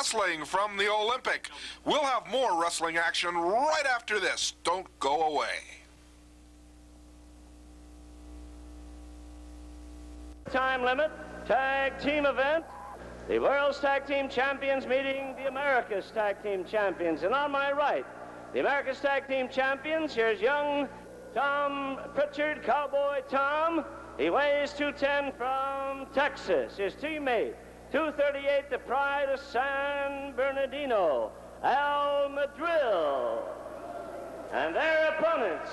wrestling from the Olympic. We'll have more wrestling action right after this. Don't go away. Time limit, tag team event. The World's Tag Team Champions meeting the America's Tag Team Champions. And on my right, the America's Tag Team Champions, here's young Tom Pritchard, Cowboy Tom. He weighs 210 from Texas. His teammate, 238, the pride of San Bernardino, Al Madril. And their opponents,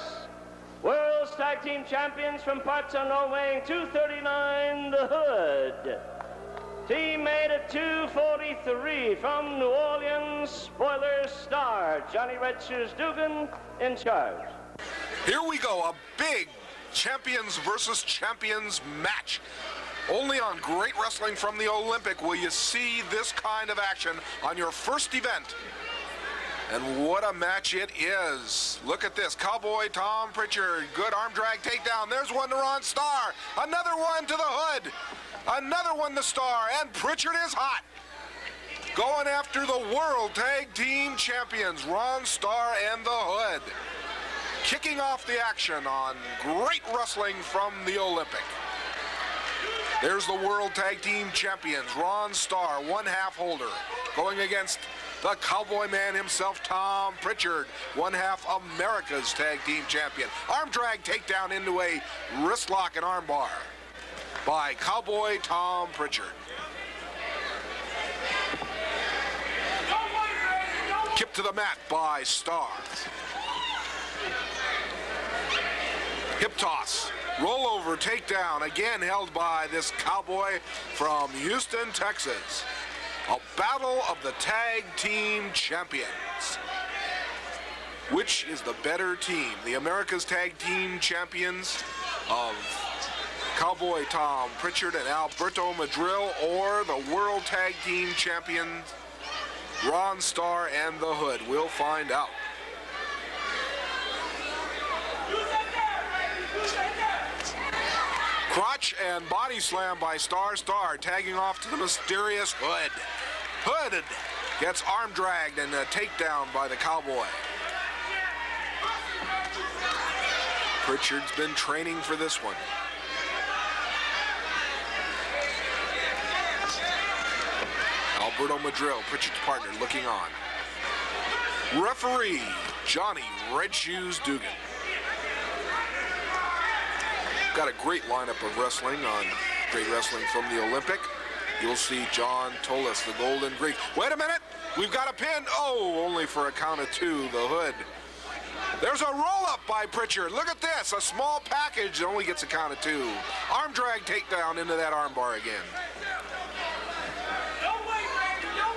World's Tag Team Champions from parts unknown, weighing 239, the Hood. Teammate at 243 from New Orleans, Spoiler Star, Johnny Red Shoes Dugan in charge. Here we go, a big champions versus champions match. Only on Great Wrestling from the Olympic will you see this kind of action on your first event. And what a match it is. Look at this, Cowboy Tom Pritchard, good arm drag takedown. There's one to Ron Starr, another one to the Hood. Another one to Starr, and Pritchard is hot. Going after the World Tag Team Champions, Ron Starr and the Hood. Kicking off the action on Great Wrestling from the Olympic. There's the World Tag Team Champions, Ron Starr, one half holder, going against the Cowboy Man himself, Tom Pritchard, one half America's Tag Team Champion. Arm drag takedown into a wrist lock and arm bar by Cowboy Tom Pritchard. Kick to the mat by Starr. Hip toss, rollover, takedown, again held by this Cowboy from Houston, Texas. A battle of the Tag Team Champions. Which is the better team? The America's Tag Team Champions of Cowboy Tom Pritchard and Alberto Madril, or the World Tag Team Champions Ron Starr and the Hood? We'll find out. Crotch and body slam by Starr. Starr tagging off to the mysterious Hood. Hood gets arm dragged and a takedown by the Cowboy. Pritchard's been training for this one. Alberto Madril, Pritchard's partner, looking on. Referee, Johnny Red Shoes Dugan. Got a great lineup of wrestling on Great Wrestling from the Olympic. You'll see John Tolis, the Golden Greek. Wait a minute, we've got a pin. Oh, only for a count of two, the Hood. There's a roll-up by Pritchard. Look at this, a small package that only gets a count of two. Arm drag takedown into that arm bar again.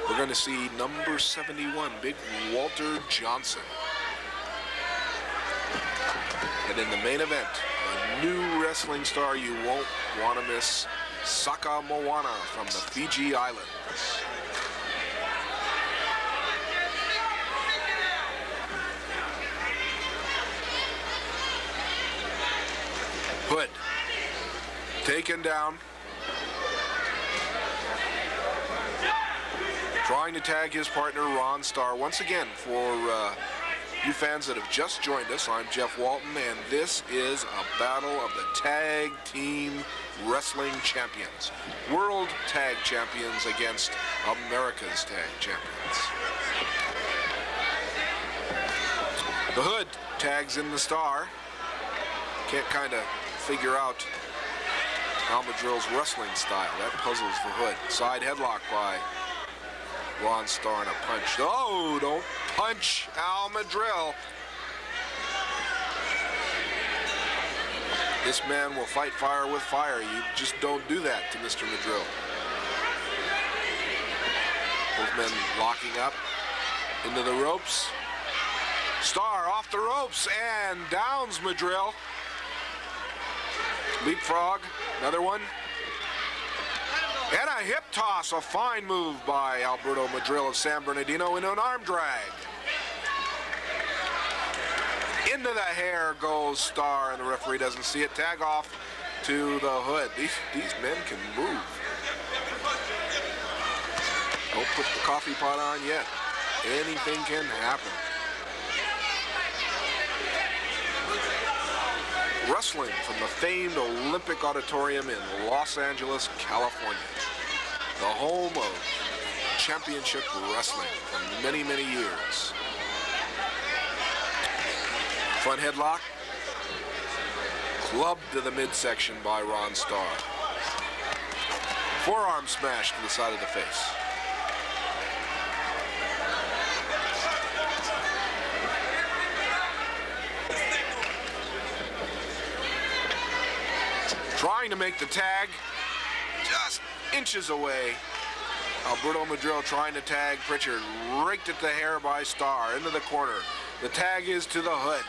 We're going to see number 71, Big Walter Johnson. And in the main event, a new wrestling star you won't want to miss, Saka Moana from the Fiji Islands. Hood taken down. Trying to tag his partner, Ron Starr. Once again, for you fans that have just joined us, I'm Jeff Walton, and this is a battle of the Tag Team Wrestling Champions. World Tag Champions against America's Tag Champions. The Hood tags in the Starr. Can't kind of figure out Al Madril's wrestling style. That puzzles the Hood. Side headlock by Ron Starr and a punch. Oh, don't punch Al Madril. This man will fight fire with fire. You just don't do that to Mr. Madril. Both men locking up into the ropes. Starr off the ropes and downs Madril. Leapfrog, another one. And a hip toss, a fine move by Alberto Madril of San Bernardino into an arm drag. Into the hair goes Starr, and the referee doesn't see it. Tag off to the Hood. These men can move. Oh, Don't put the coffee pot on yet. Anything can happen. Wrestling from the famed Olympic Auditorium in Los Angeles, California. The home of championship wrestling for many, many years. Front headlock. Clubbed to the midsection by Ron Starr. Forearm smash to the side of the face. Trying to make the tag, just inches away. Alberto Madril trying to tag Pritchard, raked at the hair by Starr, into the corner. The tag is to the hood.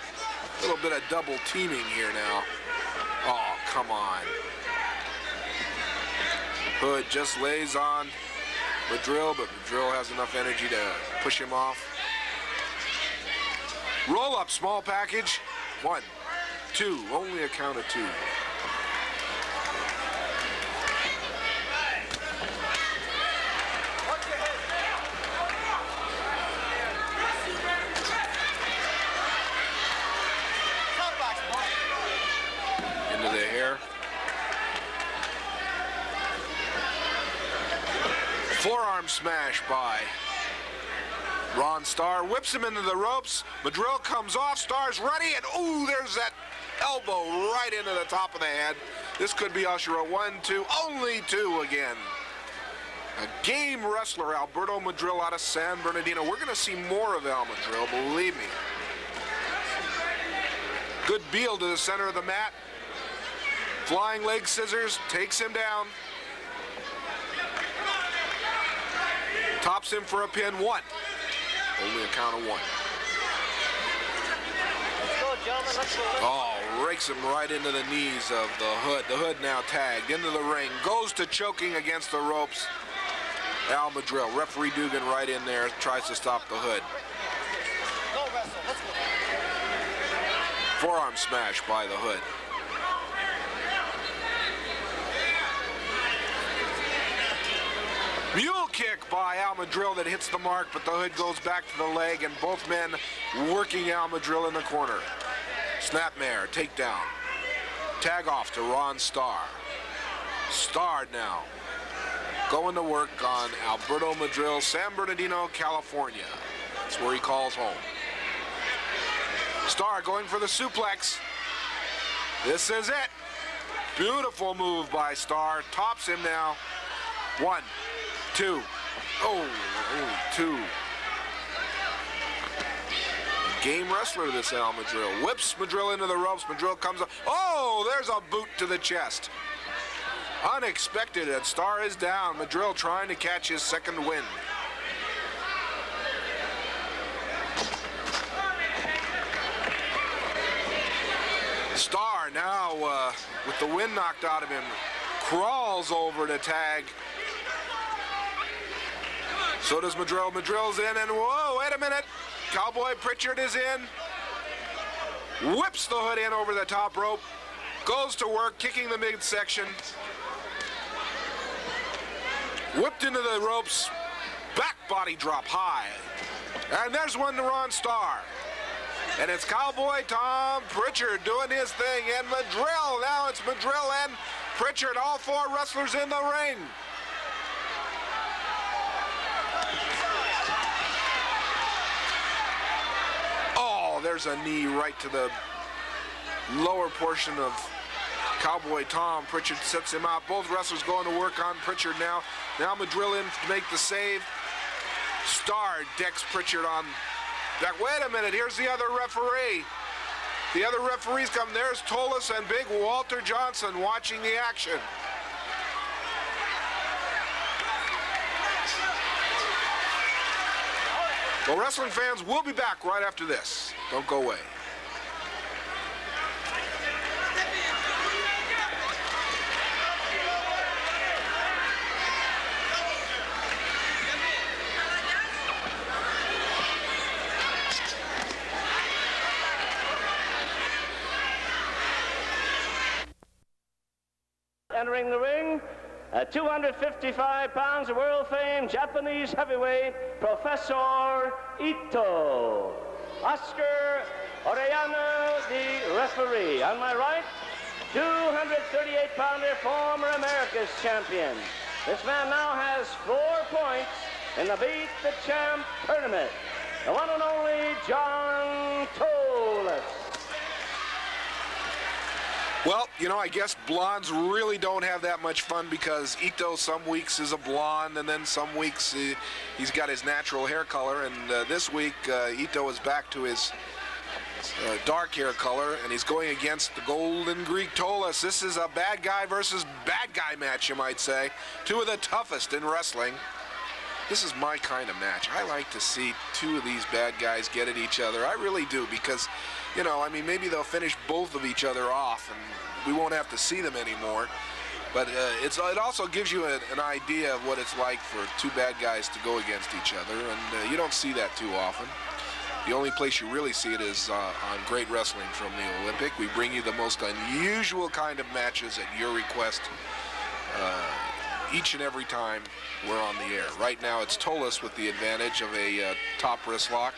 A little bit of double teaming here now. Oh, come on. Hood just lays on Madril, but Madril has enough energy to push him off. Roll up, small package. 1, 2, only a count of 2. Into the hair. Forearm smash by Ron Starr. Whips him into the ropes. Madril comes off. Starr's ready, and ooh, there's that elbow right into the top of the head. This could be Usher. 1, 2, only 2 again. A game wrestler, Alberto Madril out of San Bernardino. We're going to see more of Al Madril, believe me. Good Beal to the center of the mat. Flying leg scissors, takes him down. Tops him for a pin. 1. Only a count of 1. Let's go, gentlemen. Let's go. Oh, rakes him right into the knees of the Hood. The Hood now tagged into the ring. Goes to choking against the ropes. Al Madril. Referee Dugan right in there. Tries to stop the Hood. Go wrestle. Let's go. Forearm smash by the Hood. Mule kick by Al Madril that hits the mark, but the Hood goes back to the leg, and both men working Al Madril in the corner. Snapmare, takedown. Tag off to Ron Starr. Starr now going to work on Alberto Madril, San Bernardino, California. That's where he calls home. Starr going for the suplex. This is it. Beautiful move by Starr. Tops him now. 1, 2. Oh, 2. Game wrestler, this Al Madril. Whips Madril into the ropes. Madril comes up. Oh, there's a boot to the chest. Unexpected, and Starr is down. Madril trying to catch his second win. Starr now, with the wind knocked out of him, crawls over to tag. So does Madril. Madril's in, and whoa, wait a minute. Cowboy Pritchard is in. Whips the Hood in over the top rope. Goes to work, kicking the midsection. Whipped into the ropes. Back body drop high. And there's one to Ron Starr. And it's Cowboy Tom Pritchard doing his thing. And Madril, now it's Madril and Pritchard, all 4 wrestlers in the ring. Oh, there's a knee right to the lower portion of Cowboy Tom. Pritchard sets him out. Both wrestlers going to work on Pritchard now. Now Madril in to make the save. Starr decks Pritchard on back. Wait a minute, here's the other referee. The other referees come. There's Tolis and big Walter Johnson watching the action. Well, wrestling fans, we'll be back right after this. Don't go away. Entering the ring At 255 pounds, the world-famed Japanese heavyweight, Professor Ito. Oscar Orellana, the referee. On my right, 238-pounder, former America's champion. This man now has 4 points in the Beat the Champ tournament. The one and only John Toles. Well, you know, I guess blondes really don't have that much fun because Ito some weeks is a blonde and then some weeks he's got his natural hair color. And this week, Ito is back to his dark hair color, and he's going against the Golden Greek Toles. This is a bad guy versus bad guy match, you might say. Two of the toughest in wrestling. This is my kind of match. I like to see two of these bad guys get at each other. I really do, because, you know, I mean, maybe they'll finish both of each other off, and we won't have to see them anymore. But it also gives you an idea of what it's like for two bad guys to go against each other, and you don't see that too often. The only place you really see it is on Great Wrestling from the Olympic. We bring you the most unusual kind of matches at your request each and every time we're on the air. Right now it's Toles with the advantage of a top wrist lock.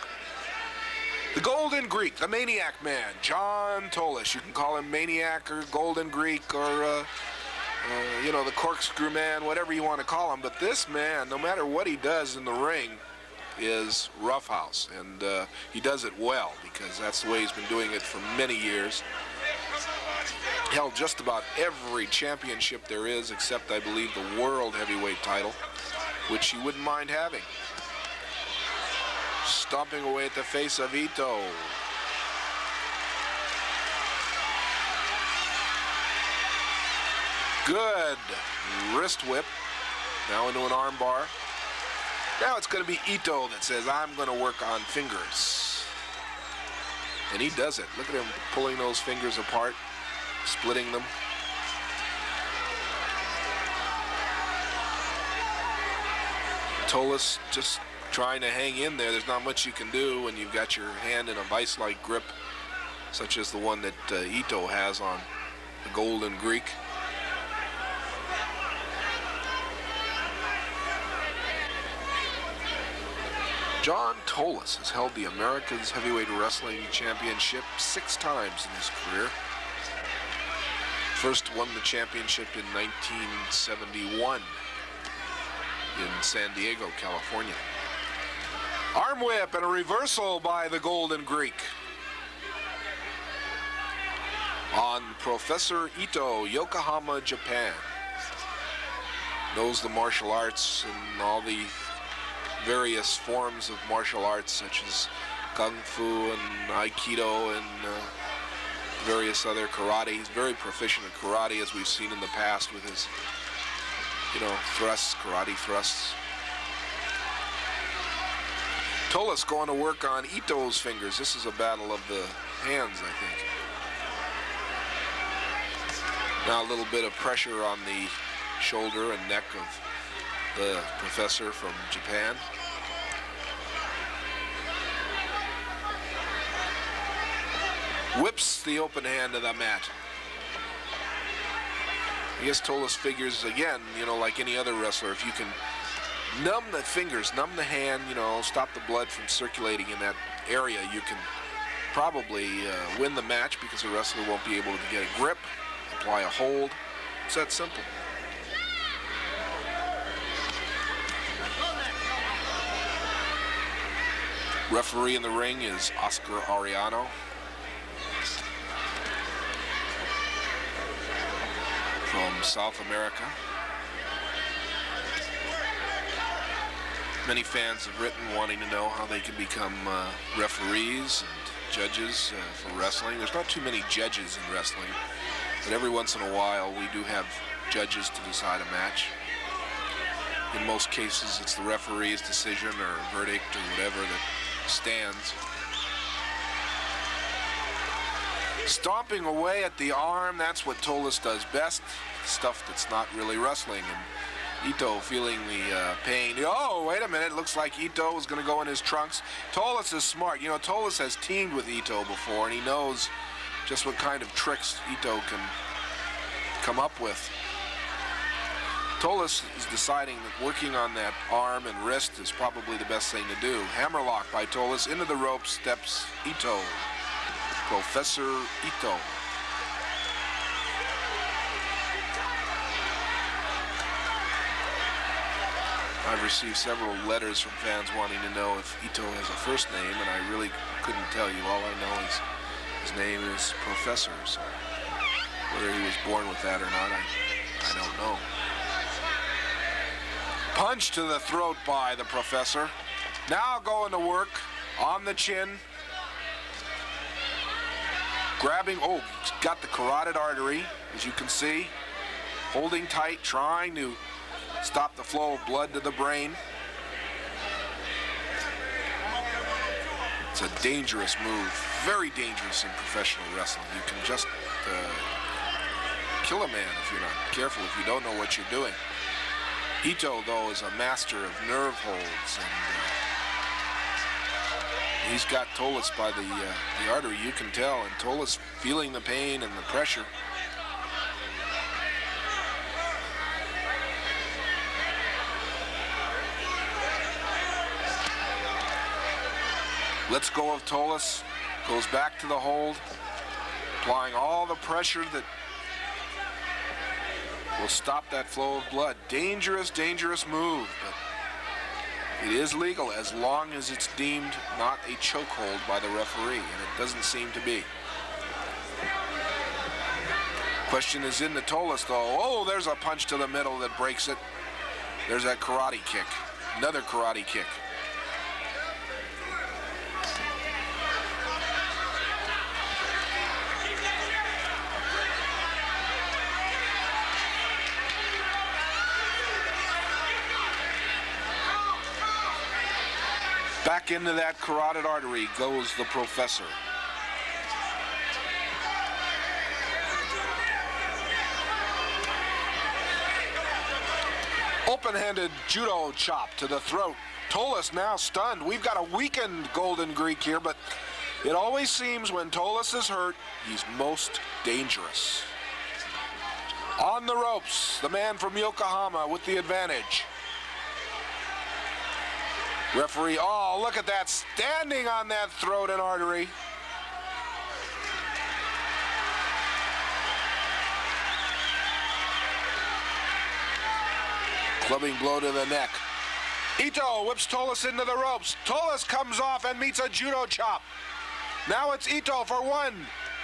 The Golden Greek, the Maniac Man, John Toles. You can call him Maniac or Golden Greek or, you know, the Corkscrew Man, whatever you want to call him. But this man, no matter what he does in the ring, is roughhouse, and he does it well because that's the way he's been doing it for many years. Held just about every championship there is, except I believe the World Heavyweight title, which he wouldn't mind having. Stomping away at the face of Ito. Good wrist whip. Now into an arm bar. Now it's going to be Ito that says, I'm going to work on fingers. And he does it. Look at him pulling those fingers apart, splitting them. Toles just trying to hang in there. There's not much you can do when you've got your hand in a vice-like grip, such as the one that Ito has on the Golden Greek. John Toles has held the America's Heavyweight Wrestling Championship 6 times in his career. First won the championship in 1971 in San Diego, California. Arm whip and a reversal by the Golden Greek. On Professor Ito, Yokohama, Japan. Knows the martial arts and all the various forms of martial arts such as Kung Fu and Aikido and various other karate. He's very proficient in karate, as we've seen in the past with his, you know, thrusts, karate thrusts. Toles going to work on Ito's fingers. This is a battle of the hands, I think. Now a little bit of pressure on the shoulder and neck of the professor from Japan. Whips the open hand to the mat. I guess Toles figures, again, you know, like any other wrestler, if you can numb the fingers, numb the hand, you know, stop the blood from circulating in that area, you can probably win the match because the wrestler won't be able to get a grip, apply a hold. It's that simple. Referee in the ring is Oscar Ariano. From South America. Many fans have written wanting to know how they can become referees and judges for wrestling. There's not too many judges in wrestling, but every once in a while we do have judges to decide a match. In most cases it's the referee's decision or verdict or whatever that stands. Stomping away at the arm, that's what Toles does best. Stuff that's not really wrestling. And Ito feeling the pain. Oh, wait a minute. Looks like Ito is going to go in his trunks. Toles is smart. You know, Toles has teamed with Ito before, and he knows just what kind of tricks Ito can come up with. Tolis is deciding that working on that arm and wrist is probably the best thing to do. Hammerlock by Tolis. Into the rope steps Ito. Professor Ito. I've received several letters from fans wanting to know if Ito has a first name, and I really couldn't tell you. All I know is his name is Professor. So whether he was born with that or not, I don't know. Punch to the throat by the Professor. Now going to work on the chin. Grabbing, oh, he's got the carotid artery, as you can see. Holding tight, trying to stop the flow of blood to the brain. It's a dangerous move, very dangerous in professional wrestling. You can just kill a man if you're not careful, if you don't know what you're doing. Ito, though, is a master of nerve holds, and he's got Tolis by the artery, you can tell, and Tolis feeling the pain and the pressure. Lets go of Tolis, goes back to the hold, applying all the pressure that will stop that flow of blood. Dangerous, dangerous move, but it is legal as long as it's deemed not a chokehold by the referee, and it doesn't seem to be. Question is in the Tolis, though. Oh, there's a punch to the middle that breaks it. There's that karate kick, another karate kick. Back into that carotid artery goes the Professor. Open-handed judo chop to the throat. Tolis now stunned. We've got a weakened Golden Greek here, but it always seems when Tolis is hurt, he's most dangerous. On the ropes, the man from Yokohama with the advantage. Referee, oh, look at that, standing on that throat and artery. Clubbing blow to the neck. Ito whips Tolis into the ropes. Tolis comes off and meets a judo chop. Now it's Ito for 1,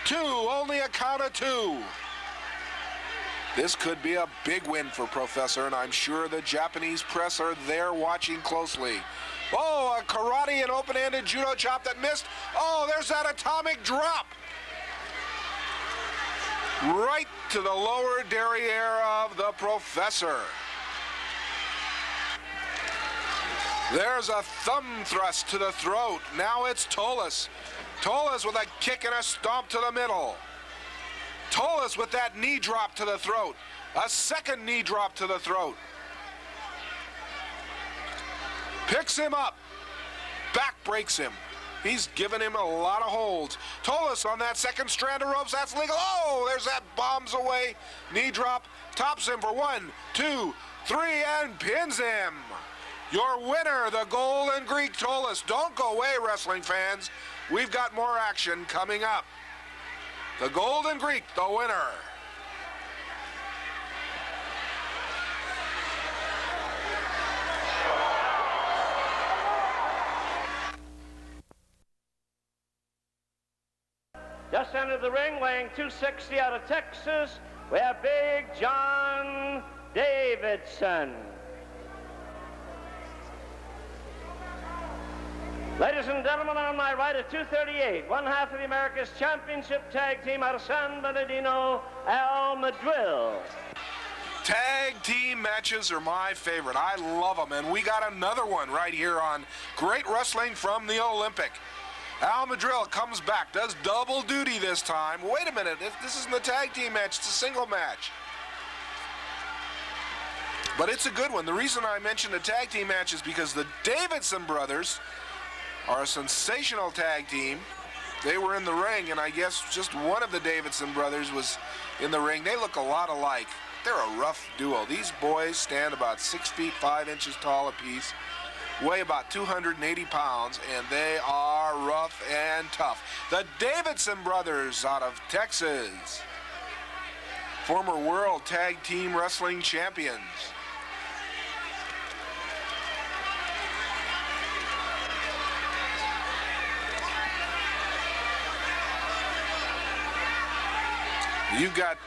2, only a count of 2. This could be a big win for Professor, and I'm sure the Japanese press are there watching closely. Oh, a karate and open-handed judo chop that missed. Oh, there's that atomic drop. Right to the lower derriere of the Professor. There's a thumb thrust to the throat. Now it's Tolis. Tolis with a kick and a stomp to the middle. Tolis with that knee drop to the throat. A second knee drop to the throat. Picks him up. Back breaks him. He's given him a lot of holds. Tolis on that second strand of ropes. That's legal. Oh, there's that bombs away. Knee drop. Tops him for 1, 2, 3, and pins him. Your winner, the Golden Greek Tolis. Don't go away, wrestling fans. We've got more action coming up. The Golden Greek, the winner. Just entered the ring, weighing 260 out of Texas, we have Big John Davidson. Ladies and gentlemen, on my right at 238, one half of the America's Championship Tag Team out of San Bernardino, Al Madril. Tag team matches are my favorite. I love them, and we got another one right here on Great Wrestling from the Olympic. Al Madril comes back, does double duty this time. Wait a minute, this isn't a tag team match, it's a single match. But it's a good one. The reason I mentioned a tag team match is because the Davidson brothers are a sensational tag team. They were in the ring, and I guess just one of the Davidson brothers was in the ring. They look a lot alike. they're a rough duo. These boys stand about 6 feet 5 inches tall apiece, weigh about 280 pounds, and they are rough and tough. The Davidson brothers out of Texas, former World Tag Team Wrestling Champions. You've got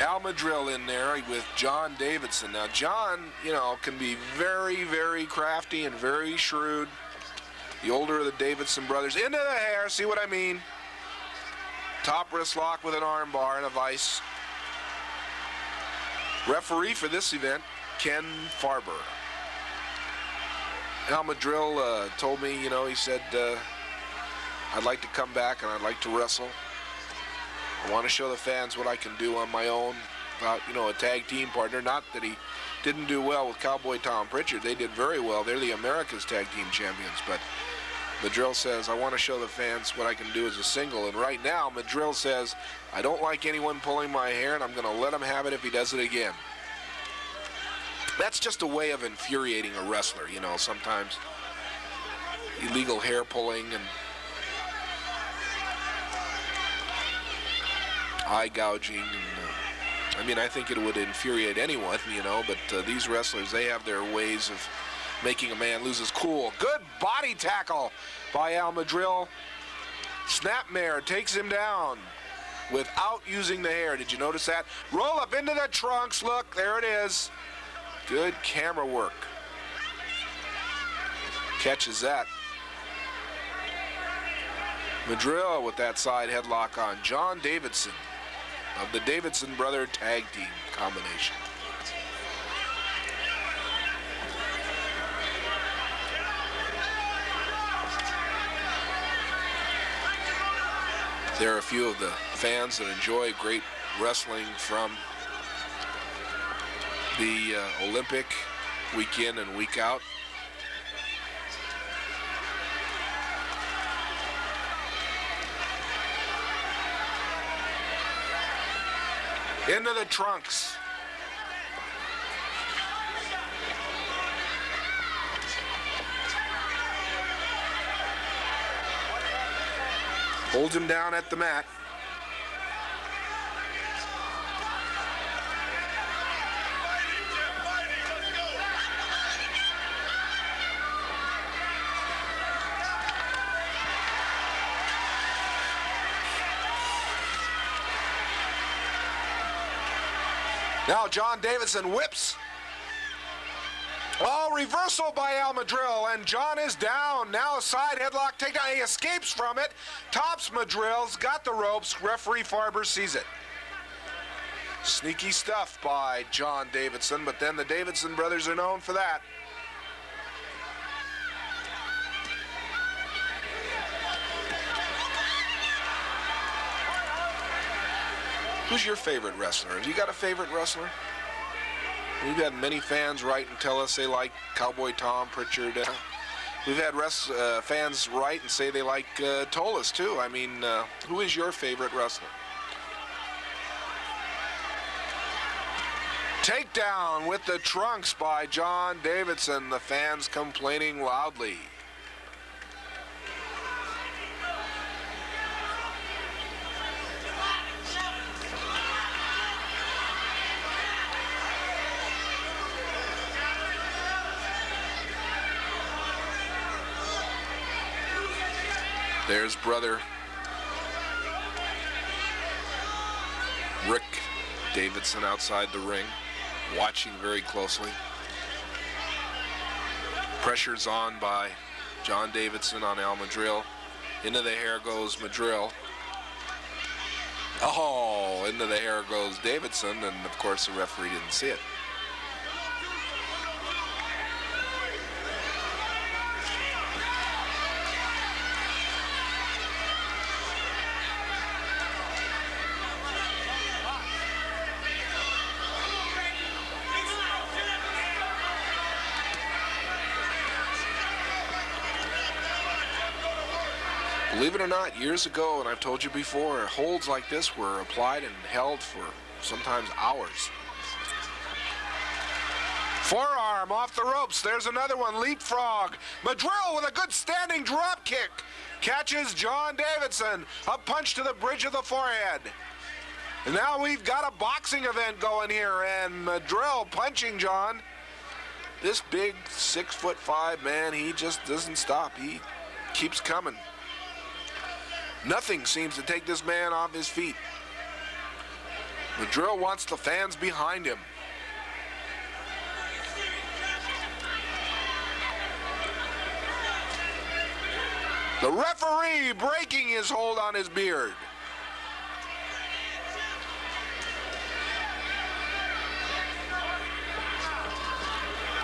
Al Madrill in there with John Davidson. Now, John, you know, can be very, very crafty and very shrewd. The older of the Davidson brothers. Into the hair, see what I mean? Top wrist lock with an arm bar and a vise. Referee for this event, Ken Farber. Al Madrill told me, you know, he said, I'd like to come back and I'd like to wrestle. I want to show the fans what I can do on my own without, you know, a tag team partner. Not that he didn't do well with Cowboy Tom Pritchard. They did very well. They're the America's Tag Team Champions. But Madrill says, I want to show the fans what I can do as a single. And right now, Madrill says, I don't like anyone pulling my hair, and I'm going to let him have it if he does it again. That's just a way of infuriating a wrestler, you know, sometimes. Illegal hair pulling and eye gouging, and I mean, I think it would infuriate anyone, you know, but these wrestlers, they have their ways of making a man lose his cool. Good body tackle by Al Madrill. Snapmare takes him down without using the hair. Did you notice that? Roll up into the trunks. Look, there it is. Good camera work. Catches that. Madrill with that side headlock on John Davidson of the Davidson brother tag team combination. There are a few of the fans that enjoy great wrestling from the Olympic week in and week out. Into the trunks. Holds him down at the mat. Now John Davidson whips. Oh, reversal by Al Madrill, and John is down. Now a side headlock takedown. He escapes from it. Tops Madrill's, got the ropes. Referee Farber sees it. Sneaky stuff by John Davidson, but then the Davidson brothers are known for that. Who's your favorite wrestler? Have you got a favorite wrestler? We've had many fans write and tell us they like Cowboy Tom Pritchard. We've had fans write and say they like Tolis too. I mean, who is your favorite wrestler? Takedown with the trunks by John Davidson. The fans complaining loudly. There's brother Rick Davidson outside the ring, watching very closely. Pressure's on by John Davidson on Al Madrill. Into the hair goes Madrill. Oh, into the hair goes Davidson, and of course the referee didn't see it. Believe it or not, years ago, and I've told you before, holds like this were applied and held for sometimes hours. Forearm off the ropes. There's another one. Leapfrog. Madrill with a good standing drop kick. Catches John Davidson. A punch to the bridge of the forehead. And now we've got a boxing event going here, and Madrill punching John. This big 6'5" man, he just doesn't stop. He keeps coming. Nothing seems to take this man off his feet. Madrill wants the fans behind him. The referee breaking his hold on his beard.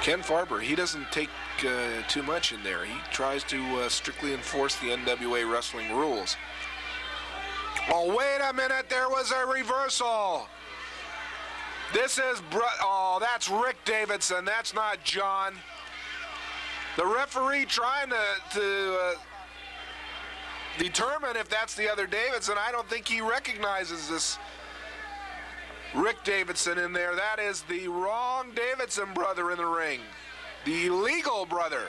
Ken Farber, he doesn't take too much in there. He tries to strictly enforce the NWA wrestling rules. Oh, wait a minute, there was a reversal. This is, that's Rick Davidson, that's not John. The referee trying to determine if that's the other Davidson. I don't think he recognizes this Rick Davidson in there. That is the wrong Davidson brother in the ring. The illegal brother.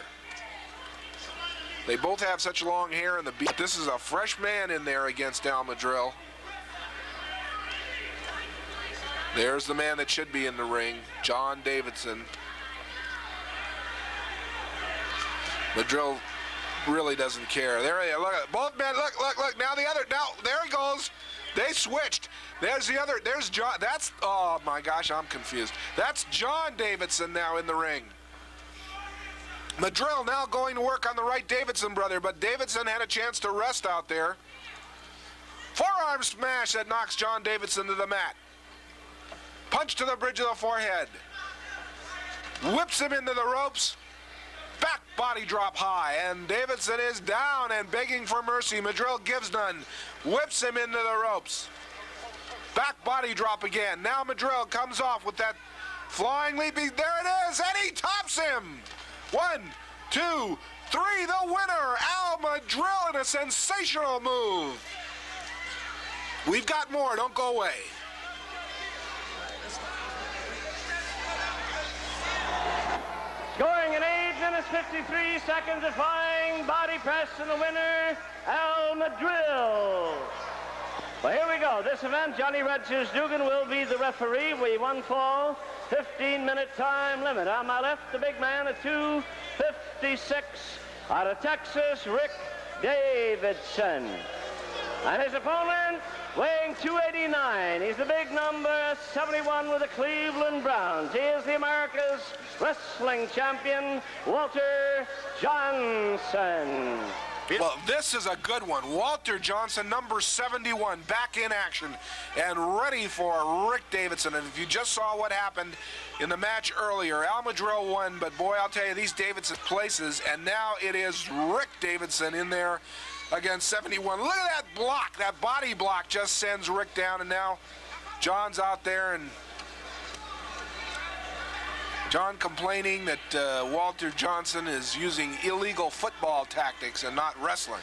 They both have such long hair in the beat. This is a fresh man in there against Al Madrill. There's the man that should be in the ring, John Davidson. Madrill really doesn't care. There he is. Look at both men. Look. Now the other. Now there he goes. They switched. There's the other. There's John. That's. Oh my gosh, I'm confused. That's John Davidson now in the ring. Madrill now going to work on the right Davidson brother, but Davidson had a chance to rest out there. Forearm smash that knocks John Davidson to the mat. Punch to the bridge of the forehead. Whips him into the ropes. Back body drop high, and Davidson is down and begging for mercy. Madrill gives none. Whips him into the ropes. Back body drop again. Now Madrill comes off with that flying leaping. There it is, and he tops him. 1, 2, 3, the winner, Al Madrill, in a sensational move. We've got more, don't go away. Scoring in 8 minutes 53 seconds, a flying body press, and the winner, Al Madrill. Well, here we go. This event, Johnny Red Shoes Dugan will be the referee. We one fall, 15-minute time limit. On my left, the big man at 2:56 out of Texas, Rick Davidson. And his opponent, weighing 289. He's the big number 71 with the Cleveland Browns. He is the America's Wrestling Champion, Walter Johnson. Well, this is a good one. Walter Johnson, number 71, back in action and ready for Rick Davidson. And if you just saw what happened in the match earlier, Al Madrill won, but boy, I'll tell you, these Davidson places, and now it is Rick Davidson in there against 71. Look at that block. That body block just sends Rick down, and now John's out there, and John complaining that Walter Johnson is using illegal football tactics and not wrestling.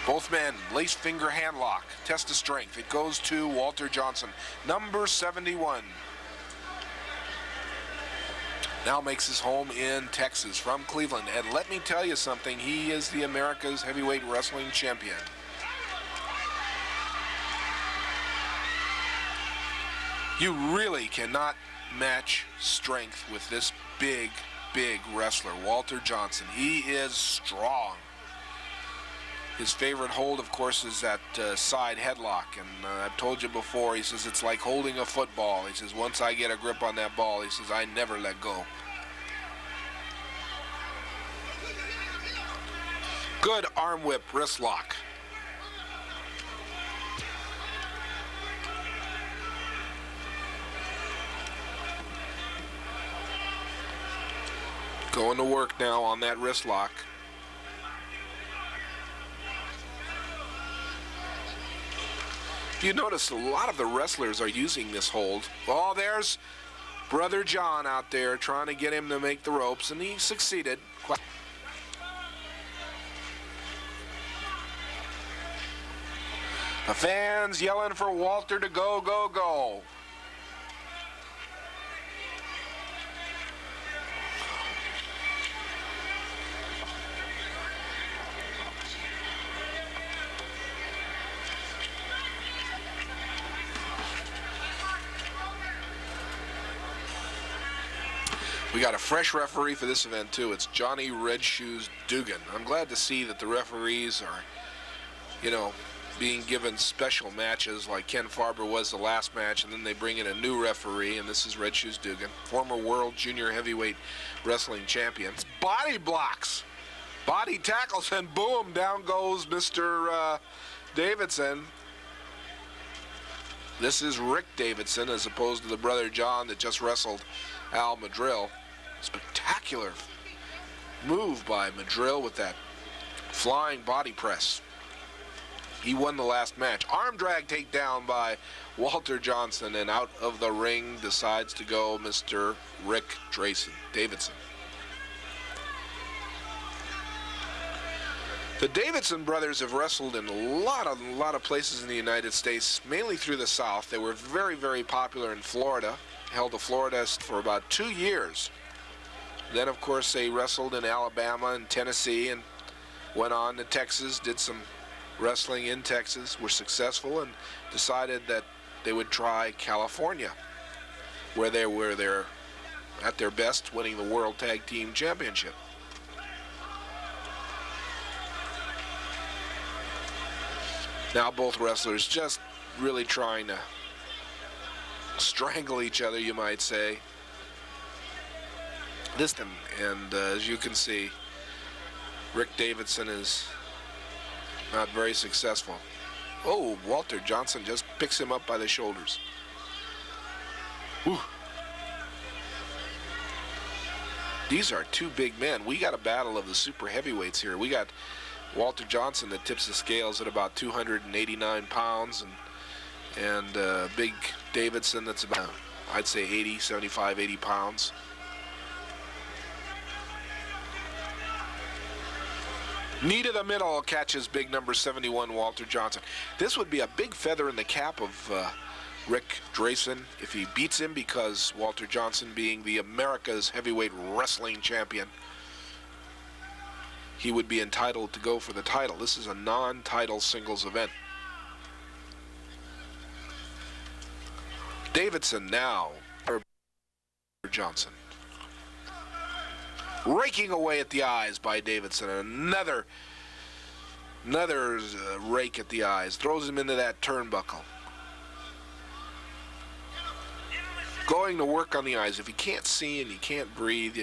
Both men, lace finger hand lock, test of strength. It goes to Walter Johnson, number 71. Now makes his home in Texas from Cleveland. And let me tell you something, he is the America's heavyweight wrestling champion. You really cannot match strength with this big wrestler, Walter Johnson. He is strong. His favorite hold, of course, is that side headlock. And I've told you before, he says it's like holding a football. He says, once I get a grip on that ball, he says, I never let go. Good arm whip, wrist lock. Going to work now on that wrist lock. You notice a lot of the wrestlers are using this hold. Oh, there's Brother John out there trying to get him to make the ropes, and he succeeded. The fans yelling for Walter to go, go, go. We got a fresh referee for this event, too. It's Johnny Red Shoes Dugan. I'm glad to see that the referees are, being given special matches like Ken Farber was the last match, and then they bring in a new referee, and this is Red Shoes Dugan, former world junior heavyweight wrestling champion. Body blocks, body tackles, and boom, down goes Mr. Davidson. This is Rick Davidson as opposed to the brother John that just wrestled Al Madrill. Spectacular move by Madrill with that flying body press. He won the last match. Arm drag takedown by Walter Johnson, and out of the ring decides to go Mr. Rick Davidson. The Davidson brothers have wrestled in a lot of places in the United States, mainly through the South. They were very, very popular in Florida, held the Florida for about 2 years. Then, of course, they wrestled in Alabama and Tennessee and went on to Texas, did some wrestling in Texas, were successful, and decided that they would try California, where they were at their best, winning the World Tag Team Championship. Now both wrestlers just really trying to strangle each other, you might say. And as you can see, Rick Davidson is not very successful. Oh, Walter Johnson just picks him up by the shoulders. Whew. These are two big men. We got a battle of the super heavyweights here. We got Walter Johnson that tips the scales at about 289 pounds, and big Davidson that's about, I'd say 75, 80 pounds. Knee to the middle catches big number 71 Walter Johnson. This would be a big feather in the cap of Rick Davidson if he beats him, because Walter Johnson, being the America's heavyweight wrestling champion, he would be entitled to go for the title. This is a non-title singles event. Davidson now, or Johnson. Raking away at the eyes by Davidson. Another rake at the eyes. Throws him into that turnbuckle. Going to work on the eyes. If you can't see and you can't breathe,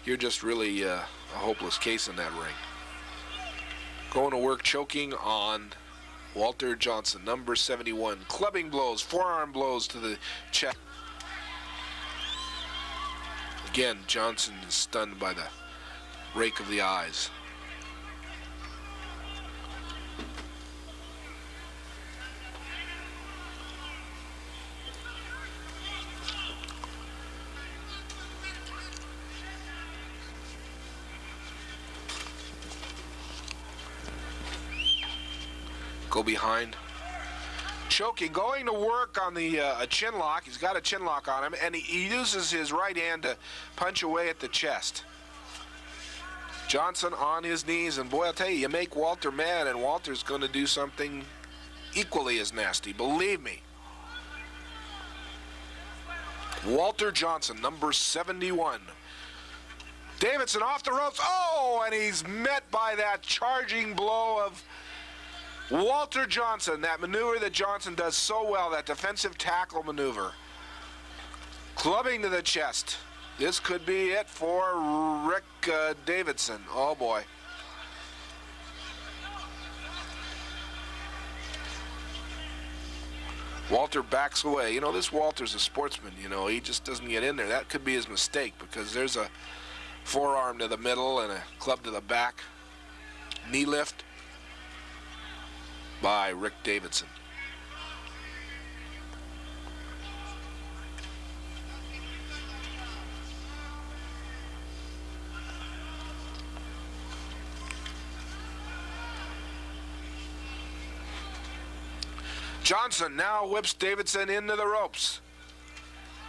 you're just really a hopeless case in that ring. Going to work, choking on Walter Johnson, number 71. Clubbing blows, forearm blows to the chest. Again, Johnson is stunned by the rake of the eyes. Go behind. Choking, going to work on the chin lock. He's got a chin lock on him, and he uses his right hand to punch away at the chest. Johnson on his knees, and boy, I'll tell you, you make Walter mad, and Walter's going to do something equally as nasty, believe me. Walter Johnson, number 71. Davidson off the ropes. Oh, and he's met by that charging blow of Walter Johnson, that maneuver that Johnson does so well, that defensive tackle maneuver. Clubbing to the chest. This could be it for Rick Davidson. Oh, boy. Walter backs away. You know, this Walter's a sportsman, you know. He just doesn't get in there. That could be his mistake, because there's a forearm to the middle and a club to the back. Knee lift by Rick Davidson. Johnson now whips Davidson into the ropes.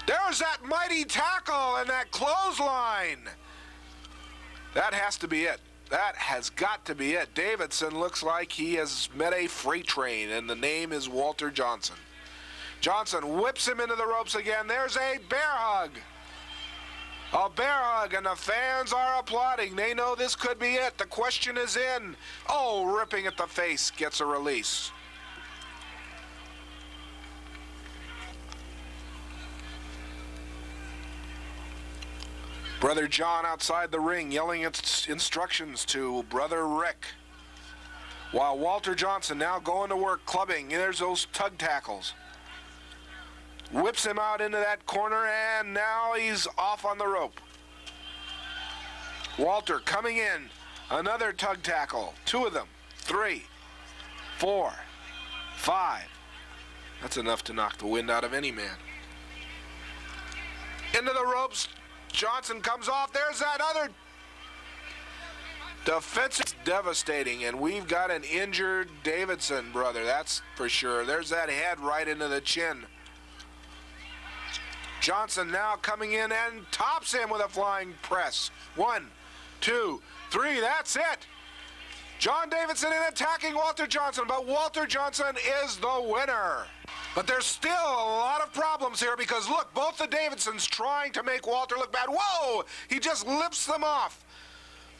There's that mighty tackle and that clothesline. That has to be it. That has got to be it. Davidson looks like he has met a freight train, and the name is Walter Johnson. Johnson whips him into the ropes again. There's a bear hug. A bear hug, and the fans are applauding. They know this could be it. The question is in. Oh, ripping at the face gets a release. Brother John outside the ring yelling instructions to Brother Rick. While Walter Johnson now going to work clubbing. There's those tug tackles. Whips him out into that corner, and now he's off on the rope. Walter coming in. Another tug tackle. 2 of them. 3, 4, 5. That's enough to knock the wind out of any man. Into the ropes. Johnson comes off. There's that other defensive. Devastating, and we've got an injured Davidson, brother. That's for sure. There's that head right into the chin. Johnson now coming in and tops him with a flying press. 1, 2, 3. That's it. John Davidson in attacking Walter Johnson, but Walter Johnson is the winner. But there's still a lot of problems here because, look, both the Davidsons trying to make Walter look bad. Whoa! He just lips them off.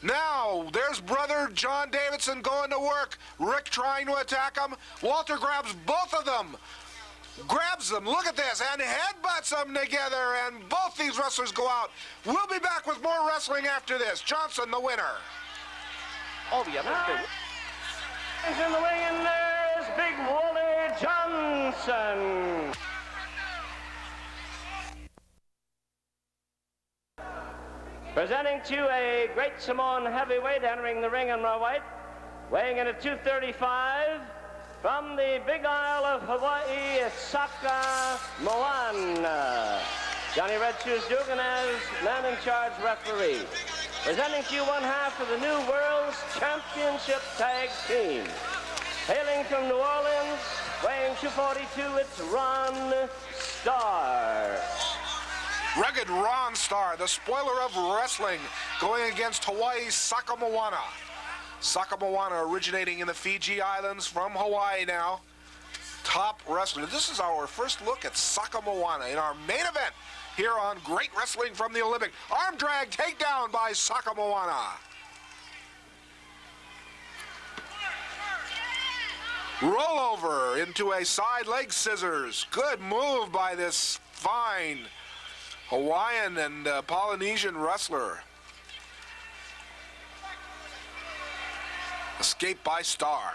Now, there's brother John Davidson going to work. Rick trying to attack him. Walter grabs both of them. Grabs them, look at this, and headbutts them together, and both these wrestlers go out. We'll be back with more wrestling after this. Johnson, the winner. Oh, the other is in the ring, and there's Big Wally Johnson. Presenting to you a great Samoan heavyweight entering the ring in my white, weighing in at 235. From the Big Isle of Hawaii, Samoa, Johnny Red Shoes Dugan as man-in-charge referee. Presenting to you one half of the new World's Championship Tag Team. Hailing from New Orleans, weighing 242, it's Ron Starr. Rugged Ron Starr, the spoiler of wrestling, going against Hawaii's Sakamoana. Sakamoana originating in the Fiji Islands from Hawaii now. Top wrestler. This is our first look at Sakamoana in our main event here on Great Wrestling from the Olympic. Arm drag takedown by Sakamoana. Rollover into a side leg scissors. Good move by this fine Hawaiian and Polynesian wrestler. Escape by Starr.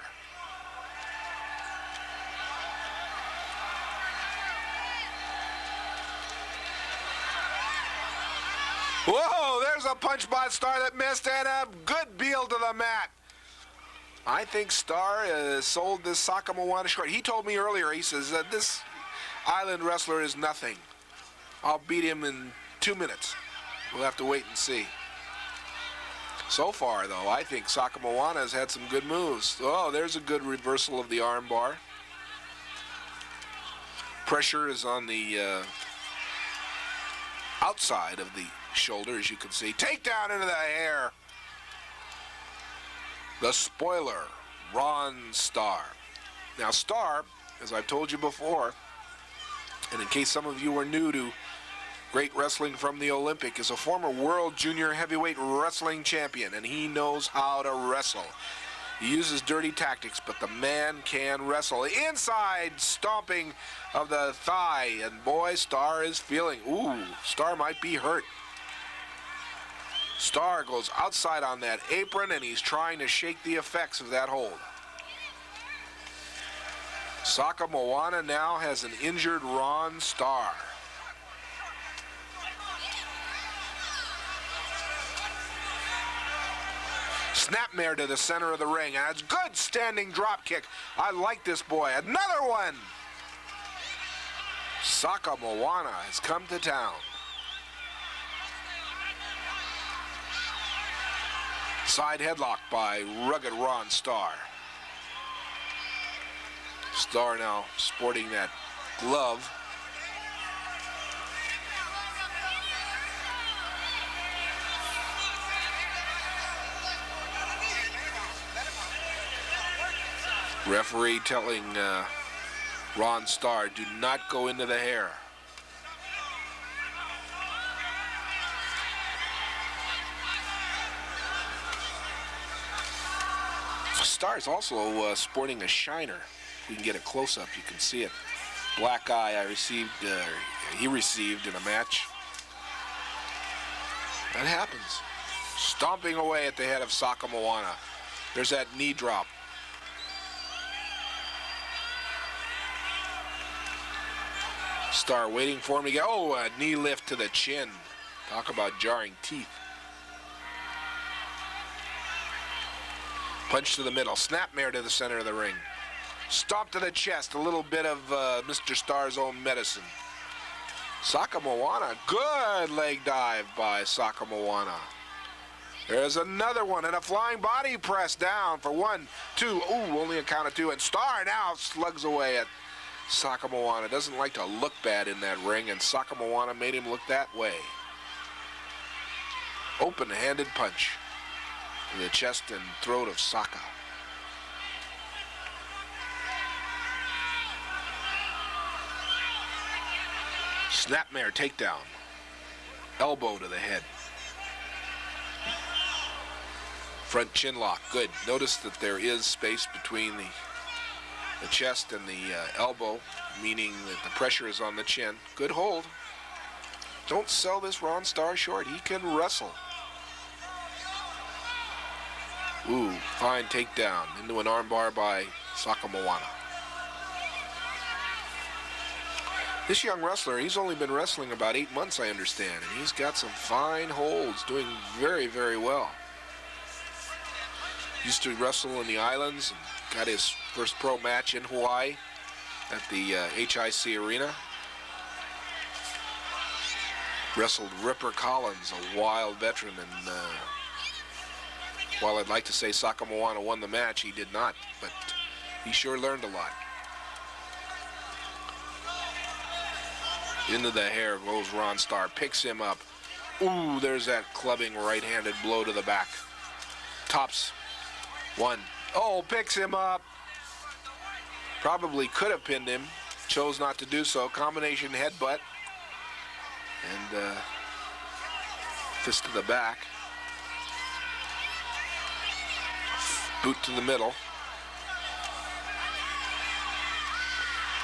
Whoa, there's a punch by Starr that missed, and a good heel to the mat. I think Starr sold this Sakamoana short. He told me earlier, he says that this island wrestler is nothing. I'll beat him in 2 minutes. We'll have to wait and see. So far, though, I think Sakamoana has had some good moves. Oh, there's a good reversal of the arm bar. Pressure is on the outside of the shoulder, as you can see. Takedown into the hair. The spoiler, Ron Starr. Now, Starr, as I've told you before, and in case some of you are new to Great Wrestling from the Olympic, is a former World Junior Heavyweight Wrestling Champion, and he knows how to wrestle. He uses dirty tactics, but the man can wrestle. Inside stomping of the thigh, and boy, Starr is feeling, ooh, Starr might be hurt. Starr goes outside on that apron, and he's trying to shake the effects of that hold. Sakamoana now has an injured Ron Starr. Snapmare to the center of the ring, and it's good standing drop kick. I like this boy. Another one. Sakamoana has come to town. Side headlock by rugged Ron Starr. Starr now sporting that glove. Referee telling Ron Starr, do not go into the hair. Starr is also sporting a shiner. If we can get a close-up, you can see it. Black eye he received in a match. That happens. Stomping away at the head of Sakamoana. There's that knee drop. Starr waiting for him to get, a knee lift to the chin. Talk about jarring teeth. Punch to the middle, snapmare to the center of the ring. Stomp to the chest, a little bit of Mr. Starr's own medicine. Sakamoana, good leg dive by Sakamoana. There's another one, and a flying body press down for 1, 2, only a count of 2, and Starr now slugs away at Sakamoana. Doesn't like to look bad in that ring, and Sakamoana made him look that way. Open-handed punch to the chest and throat of Saka. Snapmare takedown. Elbow to the head. Front chin lock, good. Notice that there is space between the chest and the elbow, meaning that the pressure is on the chin. Good hold. Don't sell this Ron Starr short. He can wrestle. Fine takedown into an armbar by Sakamoana. This young wrestler, he's only been wrestling about 8 months, I understand, and he's got some fine holds, doing very, very well. Used to wrestle in the islands and got his first pro match in Hawaii at the HIC Arena. Wrestled Ripper Collins, a wild veteran, and while I'd like to say Sakamoana won the match, he did not, but he sure learned a lot. Into the hair goes Ron Starr, picks him up. There's that clubbing right-handed blow to the back. Tops 1. Picks him up. Probably could have pinned him. Chose not to do so. Combination headbutt. And fist to the back. Boot to the middle.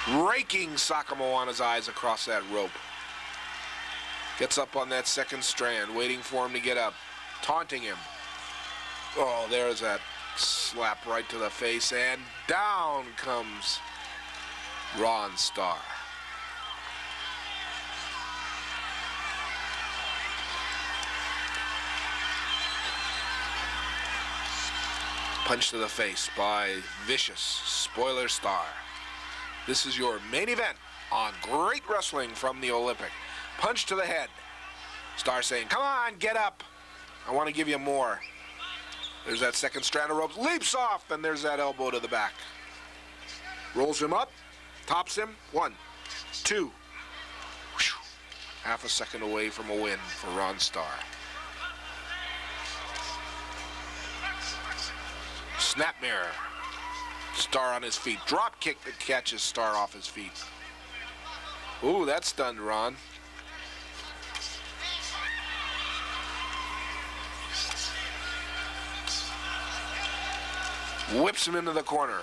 Raking Sakamoana's eyes across that rope. Gets up on that second strand, waiting for him to get up. Taunting him. There's that slap right to the face, and down comes Ron Starr. Punch to the face by Vicious Spoiler Starr. This is your main event on Great Wrestling from the Olympic. Punch to the head. Starr saying, come on, get up. I want to give you more. There's that second strand of ropes. Leaps off, and there's that elbow to the back. Rolls him up. Tops him. 1, 2. Whew. Half a second away from a win for Ron Starr. Snapmare. Starr on his feet. Drop kick that catches Starr off his feet. That stunned Ron. Whips him into the corner.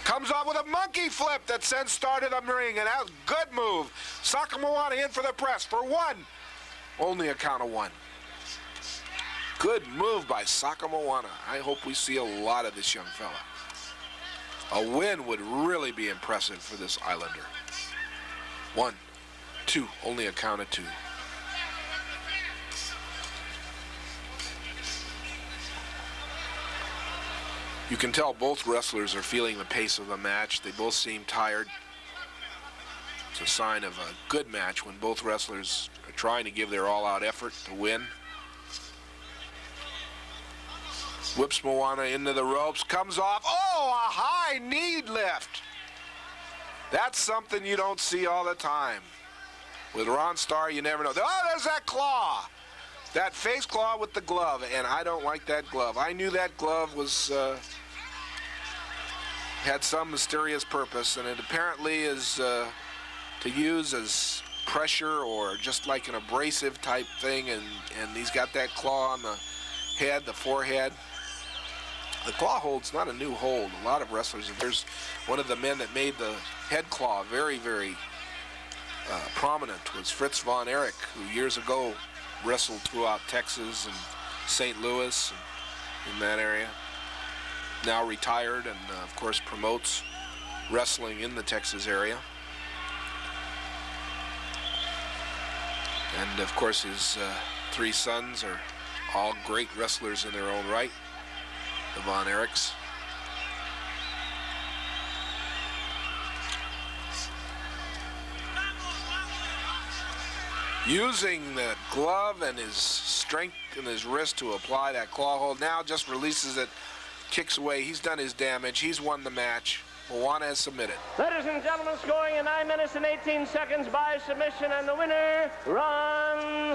Comes off with a monkey flip that sends Starr to the ring, and that's a good move. Sakamoana in for the press for 1. Only a count of 1. Good move by Sakamoana. I hope we see a lot of this young fella. A win would really be impressive for this Islander. 1, 2, only a count of 2. You can tell both wrestlers are feeling the pace of the match. They both seem tired. It's a sign of a good match when both wrestlers are trying to give their all-out effort to win. Whips Moana into the ropes, comes off. A high knee lift. That's something you don't see all the time. With Ron Starr, you never know. There's that claw. That face claw with the glove, and I don't like that glove. I knew that glove was had some mysterious purpose, and it apparently is to use as pressure or just like an abrasive type thing, and he's got that claw on the head, the forehead. The claw hold's not a new hold. A lot of wrestlers, there's one of the men that made the head claw very, very prominent was Fritz von Erich, who years ago wrestled throughout Texas and St. Louis and in that area. Now retired and, of course, promotes wrestling in the Texas area. And, of course, his 3 sons are all great wrestlers in their own right, the Von Erichs. Using that glove and his strength in his wrist to apply that claw hold. Now just releases it, kicks away. He's done his damage. He's won the match. Moana has submitted. Ladies and gentlemen, scoring in 9 minutes and 18 seconds by submission, and the winner, Ron